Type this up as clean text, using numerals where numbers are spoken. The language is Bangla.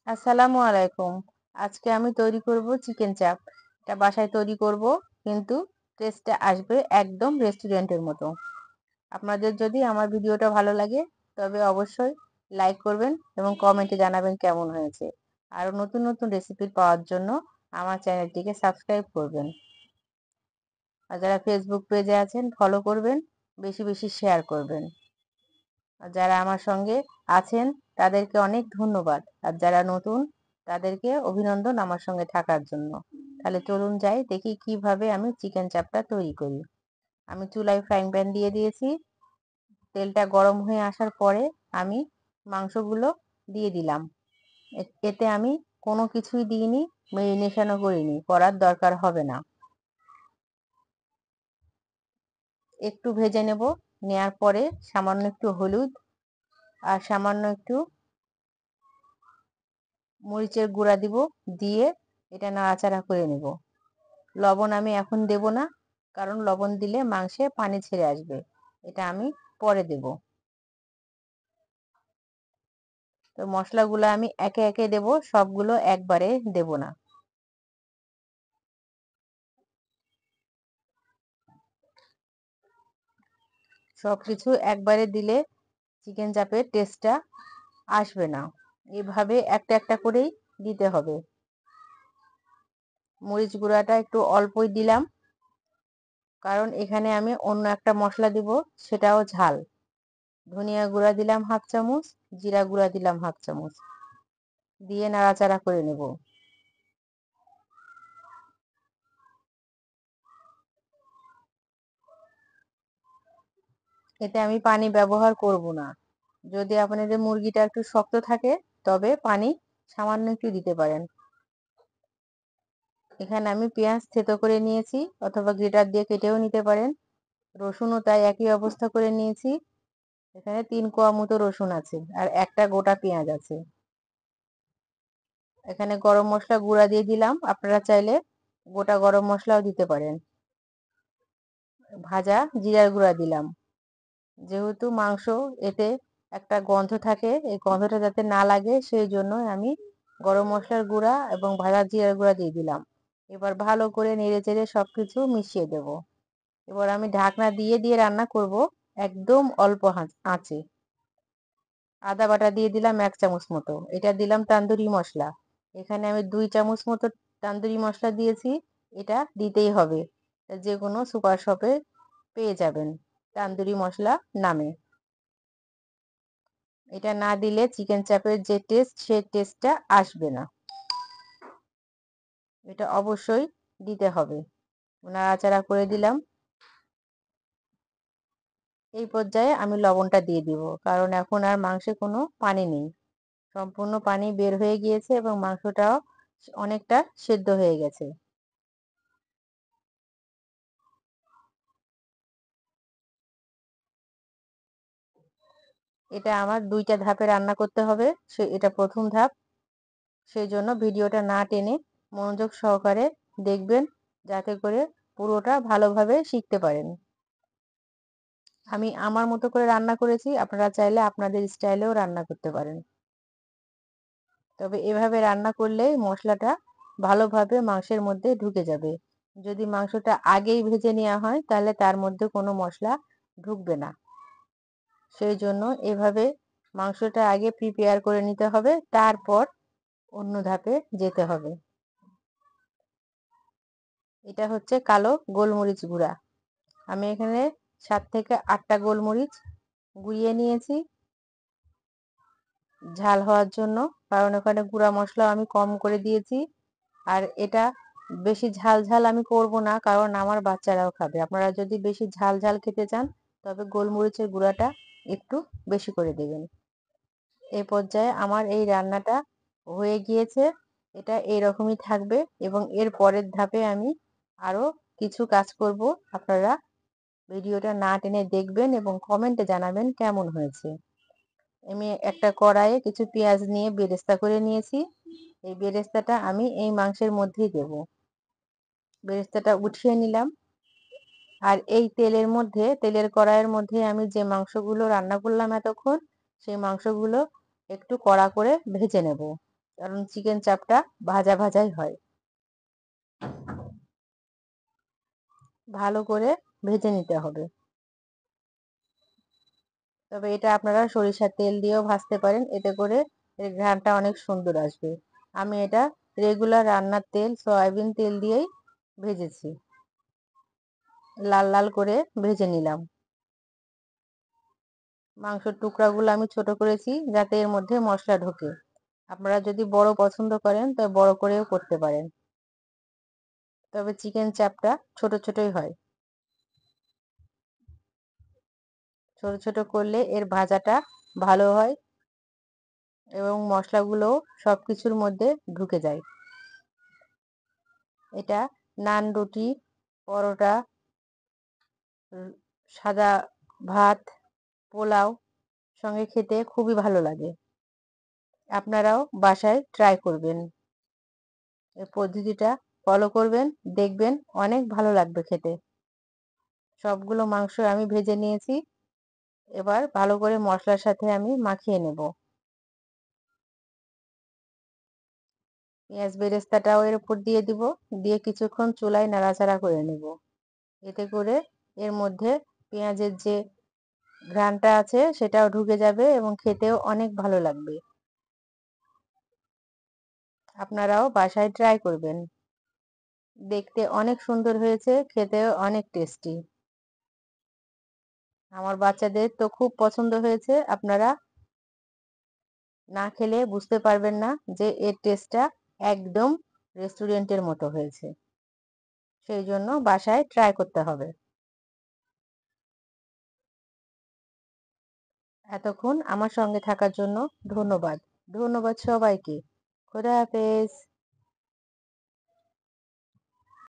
আসসালামু আলাইকুম। আজকে আমি তৈরি করব চিকেন চাপ। এটা বাসায় তৈরি করব, কিন্তু টেস্টটা আসবে একদম রেস্টুরেন্টের মতো। আপনাদের যদি আমার ভিডিওটা ভালো লাগে তবে অবশ্যই লাইক করবেন এবং কমেন্টে জানাবেন কেমন হয়েছে। আর নতুন নতুন রেসিপি পাওয়ার জন্য আমার চ্যানেলটিকে সাবস্ক্রাইব করবেন। আর যারা ফেসবুক পেজে আছেন ফলো করবেন, বেশি বেশি শেয়ার করবেন। আর যারা আমার সঙ্গে আছেন তাদেরকে অনেক ধন্যবাদ, আর যারা নতুন তাদেরকে অভিনন্দন আমার সঙ্গে থাকার জন্য। তাহলে চলুন যাই, দেখি কিভাবে আমি চিকেন চাপটা তৈরি করি। আমি চুলায় ফ্রাইং প্যান দিয়ে দিয়েছি। তেলটা গরম হয়ে আসার পরে আমি মাংসগুলো দিয়ে দিলাম। এতে আমি কোনো কিছুই দিইনি, মেরিনেশনও করিনি, করার দরকার হবে না। একটু ভেজে নেব। নেয়ার পরে সামান্য একটু হলুদ আর সামান্য একটু মরিচের গুঁড়া দিব, দিয়ে এটা নাড়াচাড়া করে নেব। লবণ আমি এখন দেব না, কারণ লবণ দিলে মাংসে পানি ছেড়ে আসবে। এটা আমি পরে দেব। তো মশলাগুলো আমি একে একে দেব, সবগুলো একবারে দেব না। সবকিছু একবারে দিলে চিকেন চাপের টেস্টটা আসবে না। এভাবে একটা একটা করেই দিতে হবে। মরিচ গুঁড়াটা একটু অল্পই দিলাম, কারণ এখানে আমি অন্য একটা মশলা দিব, সেটাও ঝাল। ধনিয়া গুঁড়া দিলাম হাফ চামচ, জিরা গুঁড়া দিলাম হাফ চামচ, দিয়ে নাড়াচাড়া করে নেব। এতে আমি পানি ব্যবহার করব না। যদি আপনাদের মুরগিটা একটু শক্ত থাকে তবে পানি সামান্য একটু দিতে পারেন। এখানে আমি পেঁয়াজ থেতো করে নিয়েছি, অথবা গ্রেটার দিয়ে কেটেও নিতে পারেন। রসুনও তাই একই অবস্থা করে নিয়েছি। এখানে 3 কোয়া মতো রসুন আছে, আর একটা গোটা পেঁয়াজ আছে। এখানে গরম মশলা গুঁড়া দিয়ে দিলাম, আপনারা চাইলে গোটা গরম মশলাও দিতে পারেন। ভাজা জিরার গুঁড়া দিলাম। যেহেতু মাংস, এতে একটা গন্ধ থাকে, এই গন্ধটা যাতে না লাগে সেই জন্য আমি গরম মশলার গুঁড়া এবং ভাজা জিরার গুঁড়া দিয়ে দিলাম। এবার ভালো করে নেড়ে চেড়ে সবকিছু মিশিয়ে দেব। এবার আমি ঢাকনা দিয়ে দিয়ে রান্না করব, একদম অল্প আঁচে। আদা বাটা দিয়ে দিলাম 1 চামচ মতো। এটা দিলাম তান্দুরি মশলা। এখানে আমি 2 চামচ মতো তান্দুরি মশলা দিয়েছি। এটা দিতেই হবে, যে কোনো সুপার শপে পেয়ে যাবেন তান্দুরি মশলা নামে। এটা না দিলে চিকেন চাপের যে টেস্ট, সেই টেস্টটা আসবে না। এটা অবশ্যই দিতে হবে। নাড়াচাড়া করে দিলাম। এই পর্যায়ে আমি লবণটা দিয়ে দিব, কারণ এখন আর মাংসে কোনো পানি নেই। সম্পূর্ণ পানি বের হয়ে গিয়েছে এবং মাংসটাও অনেকটা সেদ্ধ হয়ে গেছে। এটা আমার 2টা ধাপে রান্না করতে হবে, এটা প্রথম ধাপ। সেই জন্য ভিডিওটা না টেনে মনোযোগ সহকারে দেখবেন, যাতে করে পুরোটা ভালোভাবে শিখতে পারেন। আমি আমার মতো করে রান্না করেছি, আপনারা চাইলে আপনাদের স্টাইলেও রান্না করতে পারেন। তবে এভাবে রান্না করলে মশলাটা ভালোভাবে মাংসের মধ্যে ঢুকে যাবে। যদি মাংসটা আগেই ভেজে নেওয়া হয় তাহলে তার মধ্যে কোনো মশলা ঢুকবে না। সেই জন্য এভাবে মাংসটা আগে প্রিপেয়ার করে নিতে হবে, তারপর অন্য ধাপে যেতে হবে। এটা হচ্ছে কালো গোলমরিচ গুঁড়া। আমি এখানে 7 থেকে 8টা গোলমরিচ গুঁড়িয়ে নিয়েছি ঝাল হওয়ার জন্য, কারণ ওখানে গুঁড়া মশলা আমি কম করে দিয়েছি। আর এটা বেশি ঝাল ঝাল আমি করব না, কারণ আমার বাচ্চারাও খাবে। আপনারা যদি বেশি ঝাল ঝাল খেতে চান তবে গোলমরিচের গুঁড়াটা একটু বেশি করে দেবেন। এই পর্যায়ে আমার এই রান্নাটা হয়ে গিয়েছে। এটা এইরকমই থাকবে, এবং এর পরের ধাপে আমি আরো কিছু কাজ করব। আপনারা ভিডিওটা না টেনে দেখবেন এবং কমেন্টে জানাবেন কেমন হয়েছে। আমি একটা কড়াইয়ে কিছু পেঁয়াজ নিয়ে বেরেস্তা করে নিয়েছি। এই বেরেস্তাটা আমি এই মাংসের মধ্যেই দেব। বেরেস্তাটা উঠিয়ে নিলাম। আর এই তেলের কড়াইয়ের মধ্যে আমি যে মাংসগুলো রান্না করলাম এতক্ষণ, সেই মাংসগুলো একটু কড়া করে ভেজে নেব। কারণ চিকেন চাপটা ভাজা ভাজাই হয়। ভালো করে ভেজে নিতে হবে। তবে এটা আপনারা সরিষার তেল দিয়েও ভাজতে পারেন, এতে করে এর ঘ্রাণটা অনেক সুন্দর আসবে। আমি এটা রেগুলার রান্নার তেল সয়াবিন তেল দিয়েই ভেজেছি। লাল লাল করে ভেজে নিলাম। মাংসের টুকরাগুলো আমি ছোট করেছি যাতে এর মধ্যে মশলা ঢোকে। আপনারা যদি বড় পছন্দ করেন তবে বড় করেও করতে পারেন, তবে চিকেন চাপটা ছোট ছোটই হয়। ছোট ছোট করলে এর ভাজাটা ভালো হয় এবং মশলাগুলো সবকিছুর মধ্যে ঢুকে যায়। এটা নান, রুটি, পরোটা, সাদা ভাত, পোলাও সঙ্গে খেতে খুবই ভালো লাগে। আপনারাও বাসায় ট্রাই করবেন, এই পদ্ধতিটা ফলো করবেন, দেখবেন অনেক ভালো লাগবে খেতে। সবগুলো মাংস আমি ভেজে নিয়েছি, এবার ভালো করে মশলার সাথে আমি মাখিয়ে নেব। পেঁয়াজ বেরেস্তাটাও এর উপর দিয়ে দিব, দিয়ে কিছুক্ষণ চুলায় নাড়াচাড়া করে নেব। এতে করে এর মধ্যে পেঁয়াজের যে ঘ্রাণটা আছে সেটাও ঢুকে যাবে এবং খেতেও অনেক ভালো লাগবে। আপনারাও বাসায় ট্রাই করবেন, দেখতে অনেক সুন্দর হয়েছে, খেতেও অনেক টেস্টি। আমার বাচ্চাদের তো খুব পছন্দ হয়েছে। আপনারা না খেলে বুঝতে পারবেন না যে এর টেস্টটা একদম রেস্টুরেন্টের মতো হয়েছে। সেই জন্য বাসায় ট্রাই করতে হবে। এতক্ষণ আমার সঙ্গে থাকার জন্য ধন্যবাদ। ধন্যবাদ সবাইকে। খোদা হাফেজ।